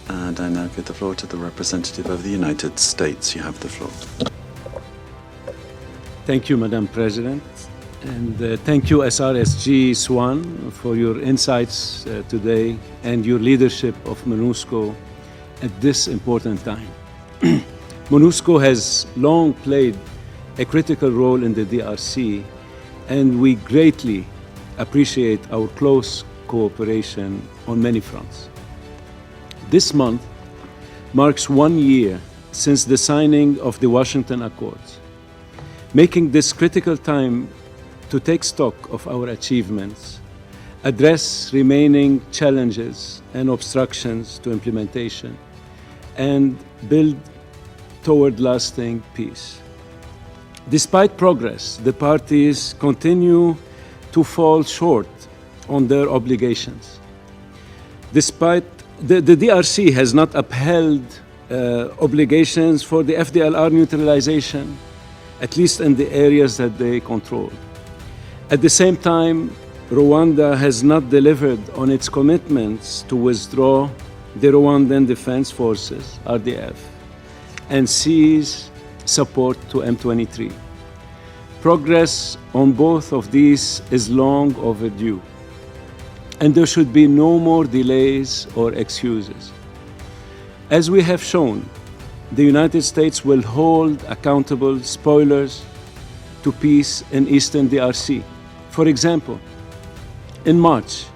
And I now give the floor to the representative of the United States. You have the floor. Thank you, Madam President. And thank you, SRSG Swan, for your insights today and your leadership of MONUSCO at this important time. MONUSCO has long played a critical role in the DRC, and we greatly appreciate our close cooperation on many fronts. This month marks 1 year since the signing of the Washington Accords, making this critical time to take stock of our achievements, address remaining challenges and obstructions to implementation, and build toward lasting peace. Despite progress, the parties continue to fall short on their obligations. Despite the DRC has not upheld obligations for the FDLR neutralization, at least in the areas that they control. At the same time, Rwanda has not delivered on its commitments to withdraw the Rwandan Defense Forces, RDF, and cease support to M23. Progress on both of these is long overdue, and there should be no more delays or excuses. As we have shown, the United States will hold accountable spoilers to peace in Eastern DRC. For example, in March,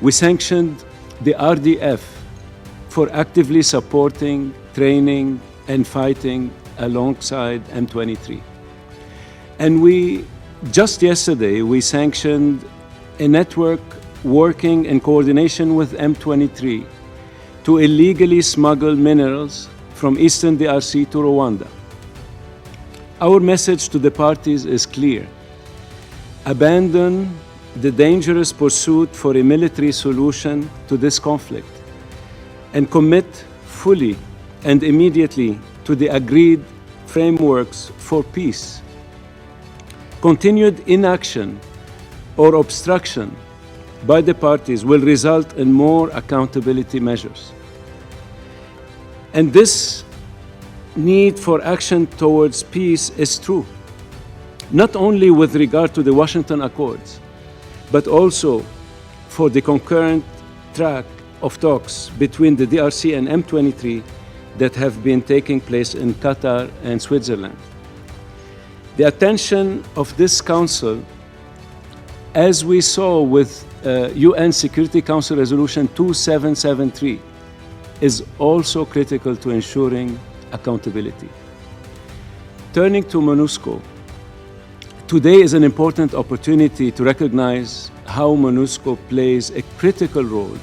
we sanctioned the RDF for actively supporting, training, and fighting alongside M23. And just yesterday, we sanctioned a network working in coordination with M23 to illegally smuggle minerals from Eastern DRC to Rwanda. Our message to the parties is clear. Abandon the dangerous pursuit for a military solution to this conflict and commit fully and immediately to the agreed frameworks for peace. Continued inaction or obstruction by the parties will result in more accountability measures. And this need for action towards peace is true, not only with regard to the Washington Accords, but also for the concurrent track of talks between the DRC and M23 that have been taking place in Qatar and Switzerland. The attention of this Council, as we saw with UN Security Council Resolution 2773, is also critical to ensuring accountability. Turning to MONUSCO, today is an important opportunity to recognize how MONUSCO plays a critical role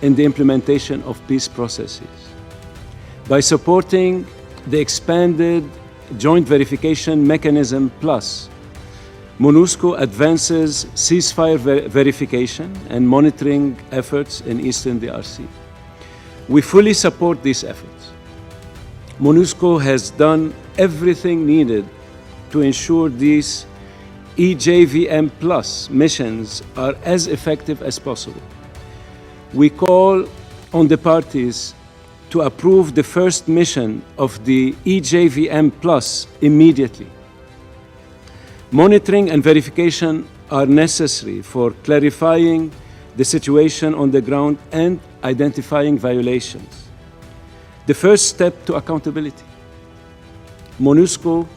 in the implementation of peace processes. By supporting the expanded Joint Verification Mechanism Plus, MONUSCO advances ceasefire verification and monitoring efforts in Eastern DRC. We fully support these efforts. MONUSCO has done everything needed to ensure these EJVM Plus missions are as effective as possible. We call on the parties to approve the first mission of the EJVM Plus immediately. Monitoring and verification are necessary for clarifying the situation on the ground and identifying violations. The first step to accountability. MONUSCO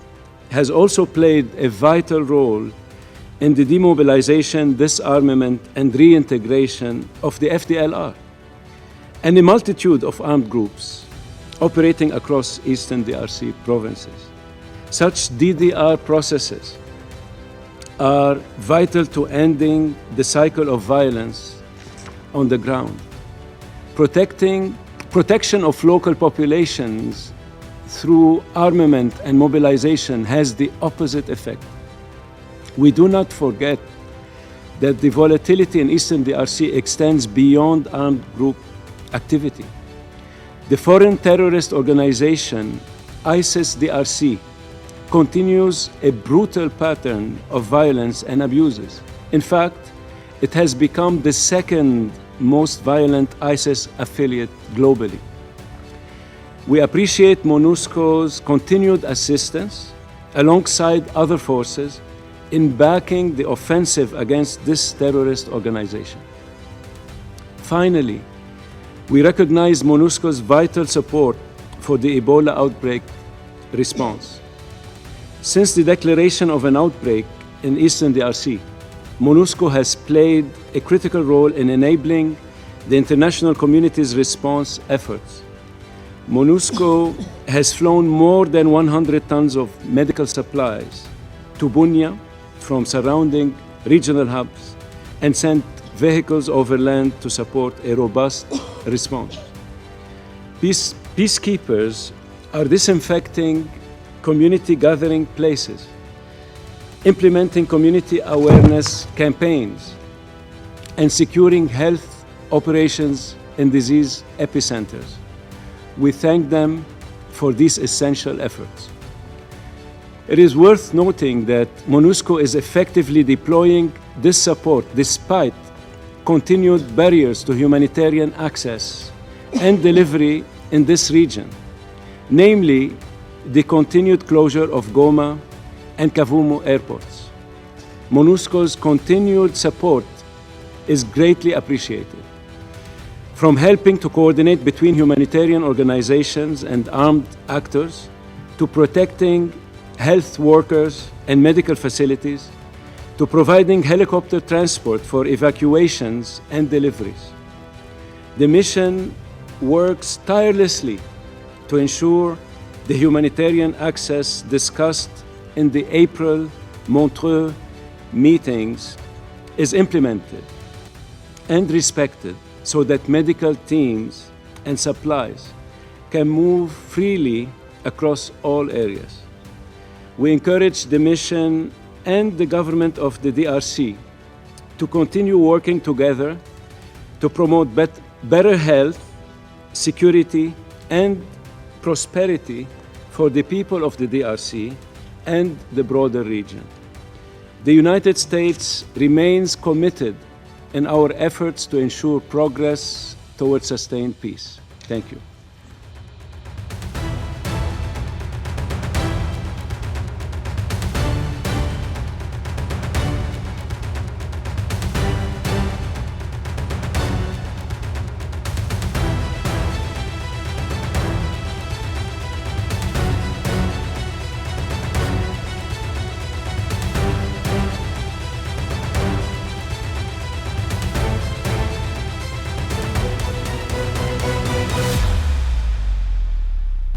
has also played a vital role in the demobilization, disarmament, and reintegration of the FDLR and a multitude of armed groups operating across Eastern DRC provinces. Such DDR processes are vital to ending the cycle of violence on the ground. Protection of local populations through armament and mobilization has the opposite effect. We do not forget that the volatility in Eastern DRC extends beyond armed group activity. The foreign terrorist organization ISIS DRC continues a brutal pattern of violence and abuses. In fact, it has become the second most violent ISIS affiliate globally. We appreciate MONUSCO's continued assistance alongside other forces in backing the offensive against this terrorist organization. Finally, we recognize MONUSCO's vital support for the Ebola outbreak response. Since the declaration of an outbreak in eastern DRC, MONUSCO has played a critical role in enabling the international community's response efforts. MONUSCO has flown more than 100 tons of medical supplies to Bunia from surrounding regional hubs and sent vehicles overland to support a robust response. Peacekeepers are disinfecting community gathering places, implementing community awareness campaigns, and securing health operations in disease epicenters. We thank them for these essential efforts. It is worth noting that MONUSCO is effectively deploying this support despite continued barriers to humanitarian access and delivery in this region, namely the continued closure of Goma and Kavumu airports. MONUSCO's continued support is greatly appreciated. From helping to coordinate between humanitarian organizations and armed actors, to protecting health workers and medical facilities, to providing helicopter transport for evacuations and deliveries. The mission works tirelessly to ensure the humanitarian access discussed in the April Montreux meetings is implemented and respected so that medical teams and supplies can move freely across all areas. We encourage the mission and the government of the DRC to continue working together to promote better health, security, and prosperity for the people of the DRC and the broader region. The United States remains committed in our efforts to ensure progress towards sustained peace. Thank you.